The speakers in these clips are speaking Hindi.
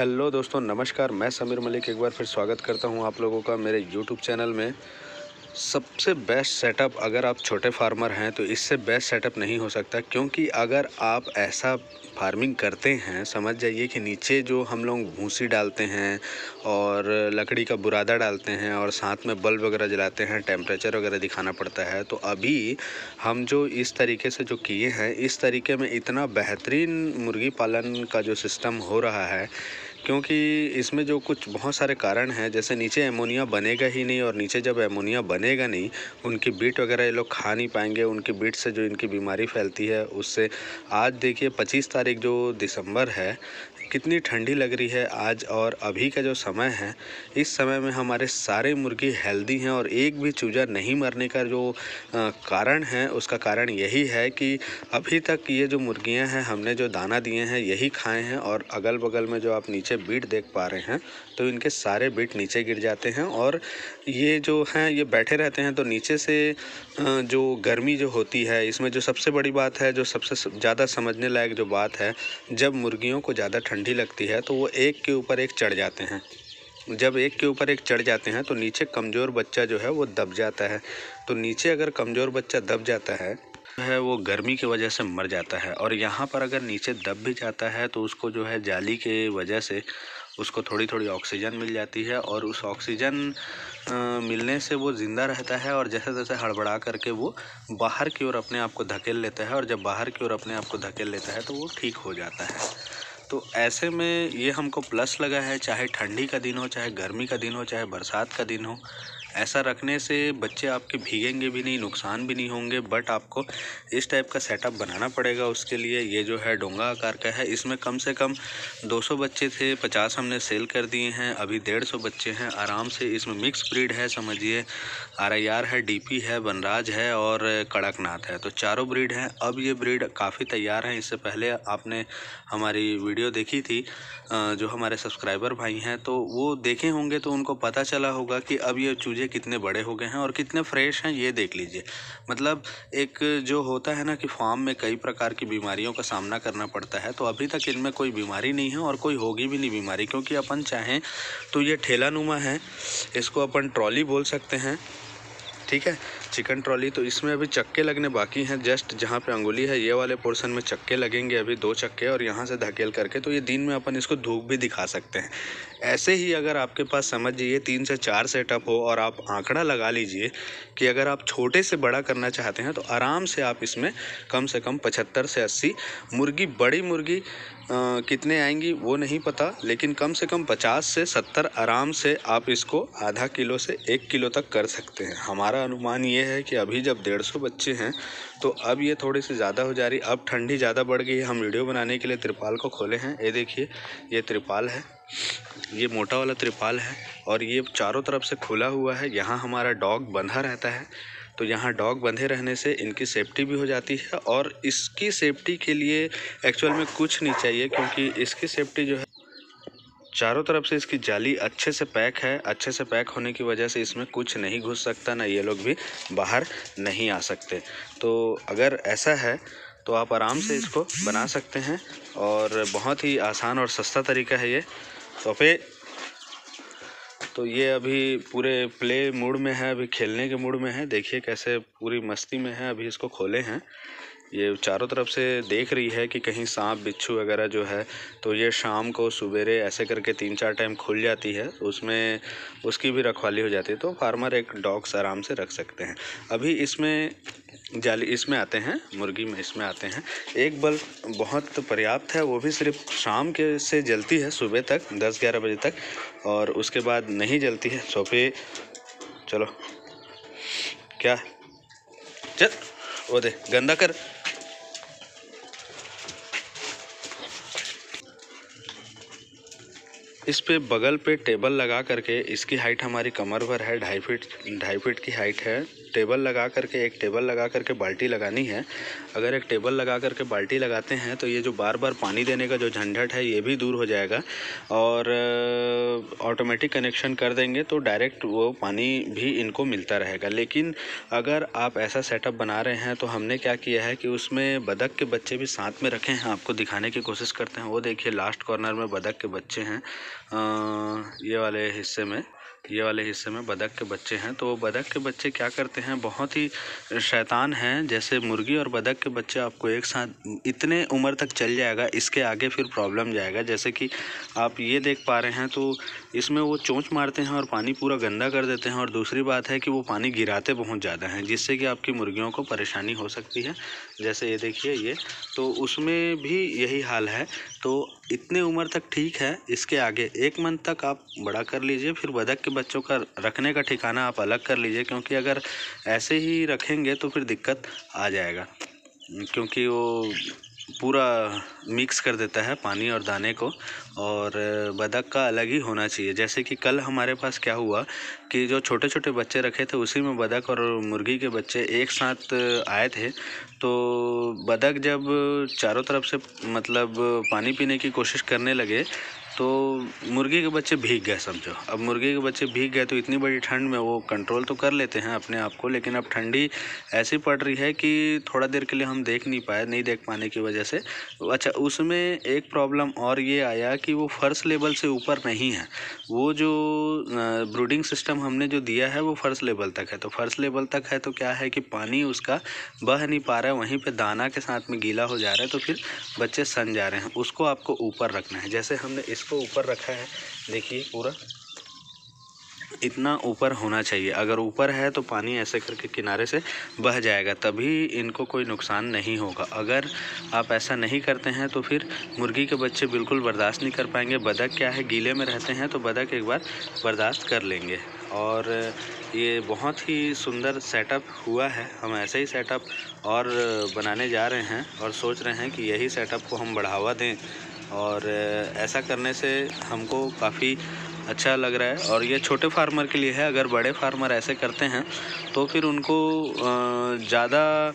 हेलो दोस्तों, नमस्कार। मैं समीर मलिक एक बार फिर स्वागत करता हूं आप लोगों का मेरे यूट्यूब चैनल में। सबसे बेस्ट सेटअप अगर आप छोटे फार्मर हैं तो इससे बेस्ट सेटअप नहीं हो सकता, क्योंकि अगर आप ऐसा फार्मिंग करते हैं, समझ जाइए कि नीचे जो हम लोग भूसी डालते हैं और लकड़ी का बुरादा डालते हैं और साथ में बल्ब वगैरह जलाते हैं, टेम्परेचर वगैरह दिखाना पड़ता है। तो अभी हम जो इस तरीके से जो किए हैं, इस तरीके में इतना बेहतरीन मुर्गी पालन का जो सिस्टम हो रहा है, क्योंकि इसमें जो कुछ बहुत सारे कारण हैं, जैसे नीचे एमोनिया बनेगा ही नहीं, और नीचे जब एमोनिया बनेगा नहीं, उनकी बीट वगैरह ये लोग खा नहीं पाएंगे। उनकी बीट से जो इनकी बीमारी फैलती है उससे, आज देखिए 25 तारीख जो दिसंबर है, कितनी ठंडी लग रही है आज। और अभी का जो समय है, इस समय में हमारे सारे मुर्गी हेल्दी हैं और एक भी चूजा नहीं मरने का जो कारण है, उसका कारण यही है कि अभी तक ये जो मुर्गियां हैं, हमने जो दाना दिए हैं यही खाए हैं। और अगल बगल में जो आप नीचे बीट देख पा रहे हैं, तो इनके सारे बीट नीचे गिर जाते हैं और ये जो हैं ये बैठे रहते हैं। तो नीचे से जो गर्मी जो होती है, इसमें जो सबसे बड़ी बात है, जो सबसे ज़्यादा समझने लायक जो बात है, जब मुर्गियों को ज़्यादा ठंडी लगती है तो वो एक के ऊपर एक चढ़ जाते हैं। जब एक के ऊपर एक चढ़ जाते हैं तो नीचे कमज़ोर बच्चा जो है वो दब जाता है। तो नीचे अगर कमज़ोर बच्चा दब जाता है वो गर्मी की वजह से मर जाता है। और यहाँ पर अगर नीचे दब भी जाता है तो उसको जो है जाली के वजह से उसको थोड़ी थोड़ी ऑक्सीजन मिल जाती है, और उस ऑक्सीजन मिलने से वो ज़िंदा रहता है। और जैसे जैसे हड़बड़ा करके वो बाहर की ओर अपने आप को धकेल लेता है, और जब बाहर की ओर अपने आप को धकेल लेता है तो वो ठीक हो जाता है। तो ऐसे में ये हमको प्लस लगा है, चाहे ठंडी का दिन हो, चाहे गर्मी का दिन हो, चाहे बरसात का दिन हो, ऐसा रखने से बच्चे आपके भीगेंगे भी नहीं, नुकसान भी नहीं होंगे। बट आपको इस टाइप का सेटअप बनाना पड़ेगा। उसके लिए ये जो है डोंगा आकार का है, इसमें कम से कम 200 बच्चे थे, 50 हमने सेल कर दिए हैं, अभी 150 बच्चे हैं आराम से। इसमें मिक्स ब्रीड है, समझिए RIR है, DP है, बनराज है और कड़कनाथ है। तो चारों ब्रीड हैं। अब ये ब्रीड काफ़ी तैयार हैं। इससे पहले आपने हमारी वीडियो देखी थी, जो हमारे सब्सक्राइबर भाई हैं तो वो देखे होंगे, तो उनको पता चला होगा कि अब ये चूजे कितने बड़े हो गए हैं और कितने फ्रेश हैं। ये देख लीजिए, मतलब एक जो होता है ना कि फार्म में कई प्रकार की बीमारियों का सामना करना पड़ता है, तो अभी तक इनमें कोई बीमारी नहीं है और कोई होगी भी नहीं बीमारी, क्योंकि अपन चाहें तो ये ठेला नुमा है, इसको अपन ट्रॉली बोल सकते हैं, ठीक है, चिकन ट्रॉली। तो इसमें अभी चक्के लगने बाकी हैं, जस्ट जहाँ पे अंगुली है ये वाले पोर्शन में चक्के लगेंगे, अभी 2 चक्के, और यहाँ से धकेल करके तो ये दिन में अपन इसको धूप भी दिखा सकते हैं। ऐसे ही अगर आपके पास समझ जाइए 3 से 4 सेटअप हो, और आप आंकड़ा लगा लीजिए कि अगर आप छोटे से बड़ा करना चाहते हैं तो आराम से आप इसमें कम से कम 75 से 80 मुर्गी, बड़ी मुर्गी कितने आएंगी वो नहीं पता, लेकिन कम से कम 50 से 70 आराम से आप इसको आधा किलो से 1 किलो तक कर सकते हैं। हमारा अनुमान ये है कि अभी जब 150 बच्चे हैं तो अब ये थोड़ी सी ज़्यादा हो जा रही, अब ठंडी ज़्यादा बढ़ गई है। हम वीडियो बनाने के लिए त्रिपाल को खोले हैं, ये देखिए, ये त्रिपाल है, ये मोटा वाला त्रिपाल है, और ये चारों तरफ से खुला हुआ है। यहाँ हमारा डॉग बंधा रहता है, तो यहाँ डॉग बंधे रहने से इनकी सेफ्टी भी हो जाती है। और इसकी सेफ्टी के लिए एक्चुअल में कुछ नहीं चाहिए, क्योंकि इसकी सेफ्टी जो है, चारों तरफ से इसकी जाली अच्छे से पैक है। अच्छे से पैक होने की वजह से इसमें कुछ नहीं घुस सकता, ना ये लोग भी बाहर नहीं आ सकते। तो अगर ऐसा है तो आप आराम से इसको बना सकते हैं, और बहुत ही आसान और सस्ता तरीका है ये। तो ये अभी पूरे प्ले मूड में है, अभी खेलने के मूड में है। देखिए कैसे पूरी मस्ती में है। अभी इसको खोले हैं, ये चारों तरफ से देख रही है कि कहीं सांप बिच्छू वगैरह जो है, तो ये शाम को सवेरे ऐसे करके 3-4 टाइम खुल जाती है, तो उसमें उसकी भी रखवाली हो जाती है। तो फार्मर एक डॉग्स आराम से रख सकते हैं। अभी इसमें जाली, इसमें आते हैं मुर्गी में, इसमें आते हैं एक बल्ब बहुत पर्याप्त है, वो भी सिर्फ शाम के से जलती है, सुबह तक 10-11 बजे तक, और उसके बाद नहीं जलती है। सोफे चलो, क्या चल वो दे, गंदा कर। इस पे बगल पे टेबल लगा करके, इसकी हाइट हमारी कमर भर है, 2.5 फीट की हाइट है। टेबल लगा करके, एक टेबल लगा करके बाल्टी लगानी है। अगर एक टेबल लगा करके बाल्टी लगाते हैं तो ये जो बार बार पानी देने का जो झंझट है ये भी दूर हो जाएगा, और ऑटोमेटिक कनेक्शन कर देंगे तो डायरेक्ट वो पानी भी इनको मिलता रहेगा। लेकिन अगर आप ऐसा सेटअप बना रहे हैं तो हमने क्या किया है कि उसमें बतख के बच्चे भी साथ में रखे हैं। आपको दिखाने की कोशिश करते हैं। वो देखिए लास्ट कॉर्नर में बतख के बच्चे हैं, ये वाले हिस्से में बतख के बच्चे हैं। तो बतख के बच्चे क्या करते हैं, बहुत ही शैतान हैं। जैसे मुर्गी और बतख के बच्चे आपको एक साथ इतने उम्र तक चल जाएगा, इसके आगे फिर प्रॉब्लम जाएगा। जैसे कि आप ये देख पा रहे हैं तो इसमें वो चोंच मारते हैं और पानी पूरा गंदा कर देते हैं। और दूसरी बात है कि वो पानी गिराते बहुत ज़्यादा हैं, जिससे कि आपकी मुर्गियों को परेशानी हो सकती है। जैसे ये देखिए ये, तो उसमें भी यही हाल है। तो इतने उम्र तक ठीक है, इसके आगे 1 मंथ तक आप बड़ा कर लीजिए, फिर बतख के बच्चों का रखने का ठिकाना आप अलग कर लीजिए, क्योंकि अगर ऐसे ही रखेंगे तो फिर दिक्कत आ जाएगा, क्योंकि वो पूरा मिक्स कर देता है पानी और दाने को। और बतख का अलग ही होना चाहिए। जैसे कि कल हमारे पास क्या हुआ कि जो छोटे छोटे बच्चे रखे थे उसी में बतख और मुर्गी के बच्चे एक साथ आए थे। तो बतख जब चारों तरफ से मतलब पानी पीने की कोशिश करने लगे तो मुर्गी के बच्चे भीग गए समझो। अब मुर्गी के बच्चे भीग गए तो इतनी बड़ी ठंड में वो कंट्रोल तो कर लेते हैं अपने आप को, लेकिन अब ठंडी ऐसी पड़ रही है कि थोड़ा देर के लिए हम देख देख पाने की वजह से। अच्छा, उसमें एक प्रॉब्लम और ये आया कि वो फर्स्ट लेवल से ऊपर नहीं है। वो जो ब्रूडिंग सिस्टम हमने जो दिया है वो फर्स्ट लेवल तक है। तो फर्स्ट लेवल तक है तो क्या है कि पानी उसका बह नहीं पा रहा है, वहीं पे दाना के साथ में गीला हो जा रहा है, तो फिर बच्चे सन जा रहे हैं। उसको आपको ऊपर रखना है। जैसे हमने इसको ऊपर रखा है, देखिए पूरा इतना ऊपर होना चाहिए। अगर ऊपर है तो पानी ऐसे करके किनारे से बह जाएगा, तभी इनको कोई नुकसान नहीं होगा। अगर आप ऐसा नहीं करते हैं तो फिर मुर्गी के बच्चे बिल्कुल बर्दाश्त नहीं कर पाएंगे। बतख क्या है, गीले में रहते हैं तो बतख एक बार बर्दाश्त कर लेंगे। और ये बहुत ही सुंदर सेटअप हुआ है। हम ऐसे ही सेटअप और बनाने जा रहे हैं और सोच रहे हैं कि यही सेटअप को हम बढ़ावा दें, और ऐसा करने से हमको काफ़ी अच्छा लग रहा है। और ये छोटे फार्मर के लिए है। अगर बड़े फार्मर ऐसे करते हैं तो फिर उनको ज़्यादा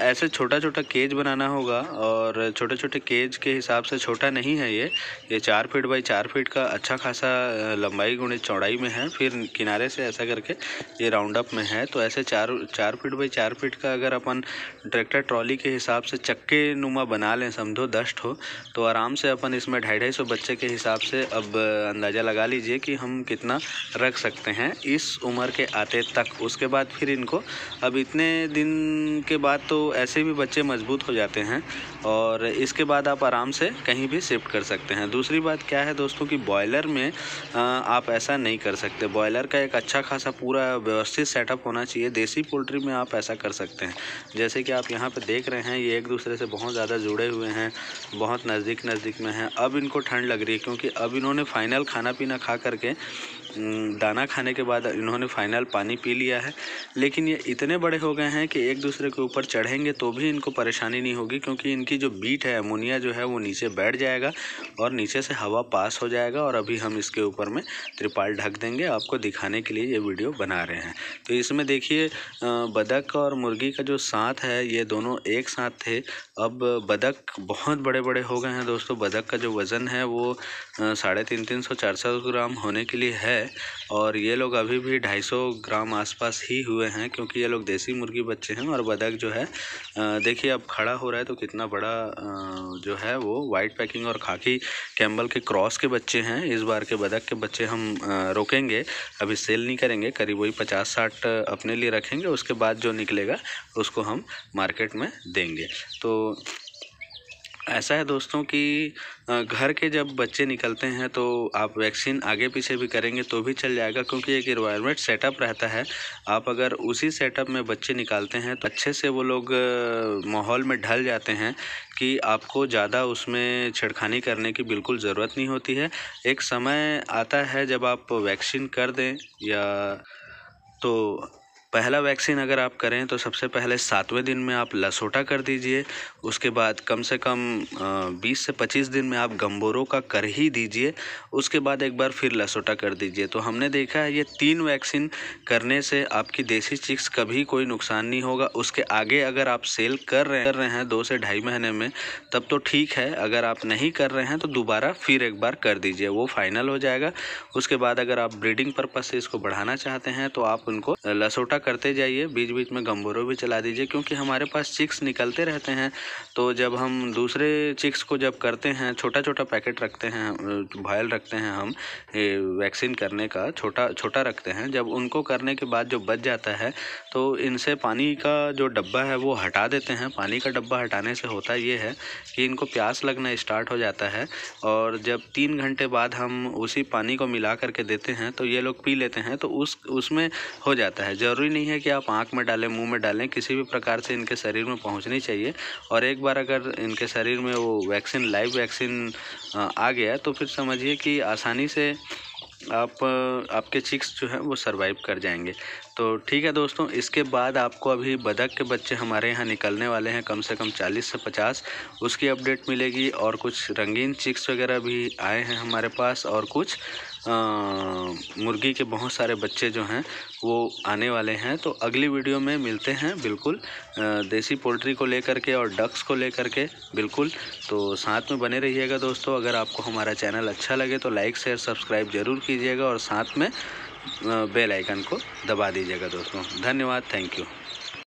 ऐसे छोटा छोटा केज बनाना होगा, और छोटे छोटे केज के हिसाब से छोटा नहीं है ये 4 फीट बाई 4 फीट का अच्छा खासा लंबाई गुणित चौड़ाई में है। फिर किनारे से ऐसा करके ये राउंड अप में है। तो ऐसे 4 फीट बाई 4 फीट का अगर अपन ट्रैक्टर ट्रॉली के हिसाब से चक्के नुमा बना लें, समझो 10 ठो, तो आराम से अपन इसमें 250-250 बच्चे के हिसाब से अब अंदाज़ा लगा लीजिए कि हम कितना रख सकते हैं इस उम्र के आते तक। उसके बाद फिर इनको अब इतने दिन के बाद तो ऐसे भी बच्चे मजबूत हो जाते हैं, और इसके बाद आप आराम से कहीं भी शिफ्ट कर सकते हैं। दूसरी बात क्या है दोस्तों कि बॉयलर में आप ऐसा नहीं कर सकते। बॉयलर का एक अच्छा खासा पूरा व्यवस्थित सेटअप होना चाहिए। देसी पोल्ट्री में आप ऐसा कर सकते हैं। जैसे कि आप यहाँ पे देख रहे हैं, ये एक दूसरे से बहुत ज़्यादा जुड़े हुए हैं, बहुत नज़दीक में हैं। अब इनको ठंड लग रही है, क्योंकि अब इन्होंने फाइनल खाना पीना खा करके दाना खाने के बाद इन्होंने फाइनल पानी पी लिया है। लेकिन ये इतने बड़े हो गए हैं कि एक दूसरे के ऊपर चढ़ेंगे तो भी इनको परेशानी नहीं होगी, क्योंकि इनकी जो बीट है, अमोनिया जो है वो नीचे बैठ जाएगा और नीचे से हवा पास हो जाएगा। और अभी हम इसके ऊपर में त्रिपाल ढक देंगे, आपको दिखाने के लिए ये वीडियो बना रहे हैं। तो इसमें देखिए बतख और मुर्गी का जो साथ है ये दोनों एक साथ थे। अब बतख बहुत बड़े बड़े हो गए हैं दोस्तों। बतख का जो वज़न है वो 350-400 ग्राम होने के लिए है, और ये लोग अभी भी 250 ग्राम आसपास ही हुए हैं, क्योंकि ये लोग देसी मुर्गी बच्चे हैं। और बतख जो है देखिए अब खड़ा हो रहा है तो कितना बड़ा जो है वो वाइट पैकिंग और खाकी कैम्बल के क्रॉस के बच्चे हैं। इस बार के बतख के बच्चे हम रोकेंगे, अभी सेल नहीं करेंगे, करीब वही 50-60 अपने लिए रखेंगे। उसके बाद जो निकलेगा उसको हम मार्केट में देंगे। तो ऐसा है दोस्तों कि घर के जब बच्चे निकलते हैं तो आप वैक्सीन आगे पीछे भी करेंगे तो भी चल जाएगा, क्योंकि एक एनवायरनमेंट सेटअप रहता है। आप अगर उसी सेटअप में बच्चे निकालते हैं तो अच्छे से वो लोग माहौल में ढल जाते हैं कि आपको ज़्यादा उसमें छेड़खानी करने की बिल्कुल ज़रूरत नहीं होती है। एक समय आता है जब आप वैक्सीन कर दें या तो पहला वैक्सीन अगर आप करें तो सबसे पहले 7वें दिन में आप लसोटा कर दीजिए। उसके बाद कम से कम 20 से 25 दिन में आप गंबोरो का कर ही दीजिए। उसके बाद एक बार फिर लसोटा कर दीजिए। तो हमने देखा है ये 3 वैक्सीन करने से आपकी देसी चिक्स कभी कोई नुकसान नहीं होगा। उसके आगे अगर आप सेल कर रहे हैं 2 से ढाई महीने में, तब तो ठीक है। अगर आप नहीं कर रहे हैं तो दोबारा फिर एक बार कर दीजिए, वो फाइनल हो जाएगा। उसके बाद अगर आप ब्रीडिंग पर्पज से इसको बढ़ाना चाहते हैं तो आप उनको लसोटा करते जाइए, बीच बीच में गंबोरो भी चला दीजिए, क्योंकि हमारे पास चिक्स निकलते रहते हैं। तो जब हम दूसरे चिक्स को जब करते हैं, छोटा छोटा पैकेट रखते हैं, वायल रखते हैं, हम वैक्सीन करने का छोटा रखते हैं। जब उनको करने के बाद जो बच जाता है तो इनसे पानी का जो डब्बा है वो हटा देते हैं। पानी का डब्बा हटाने से होता ये है कि इनको प्यास लगना स्टार्ट हो जाता है, और जब 3 घंटे बाद हम उसी पानी को मिला करके देते हैं तो ये लोग पी लेते हैं। तो उसमें हो जाता है। ज़रूरी नहीं है कि आप आँख में डालें, मुंह में डालें, किसी भी प्रकार से इनके शरीर में पहुंचनी चाहिए। और एक बार अगर इनके शरीर में वो वैक्सीन, लाइव वैक्सीन आ गया तो फिर समझिए कि आसानी से आपके चिक्स जो है वो सरवाइव कर जाएंगे। तो ठीक है दोस्तों, इसके बाद आपको अभी बतख के बच्चे हमारे यहाँ निकलने वाले हैं, कम से कम 40 से 50। उसकी अपडेट मिलेगी। और कुछ रंगीन चिक्स वगैरह भी आए हैं हमारे पास, और कुछ मुर्गी के बहुत सारे बच्चे जो हैं वो आने वाले हैं। तो अगली वीडियो में मिलते हैं बिल्कुल, देसी पोल्ट्री को लेकर के और डक्स को लेकर के बिल्कुल। तो साथ में बने रहिएगा दोस्तों। अगर आपको हमारा चैनल अच्छा लगे तो लाइक शेयर सब्सक्राइब ज़रूर कीजिएगा, और साथ में बेल आइकन को दबा दीजिएगा दोस्तों। धन्यवाद, थैंक यू।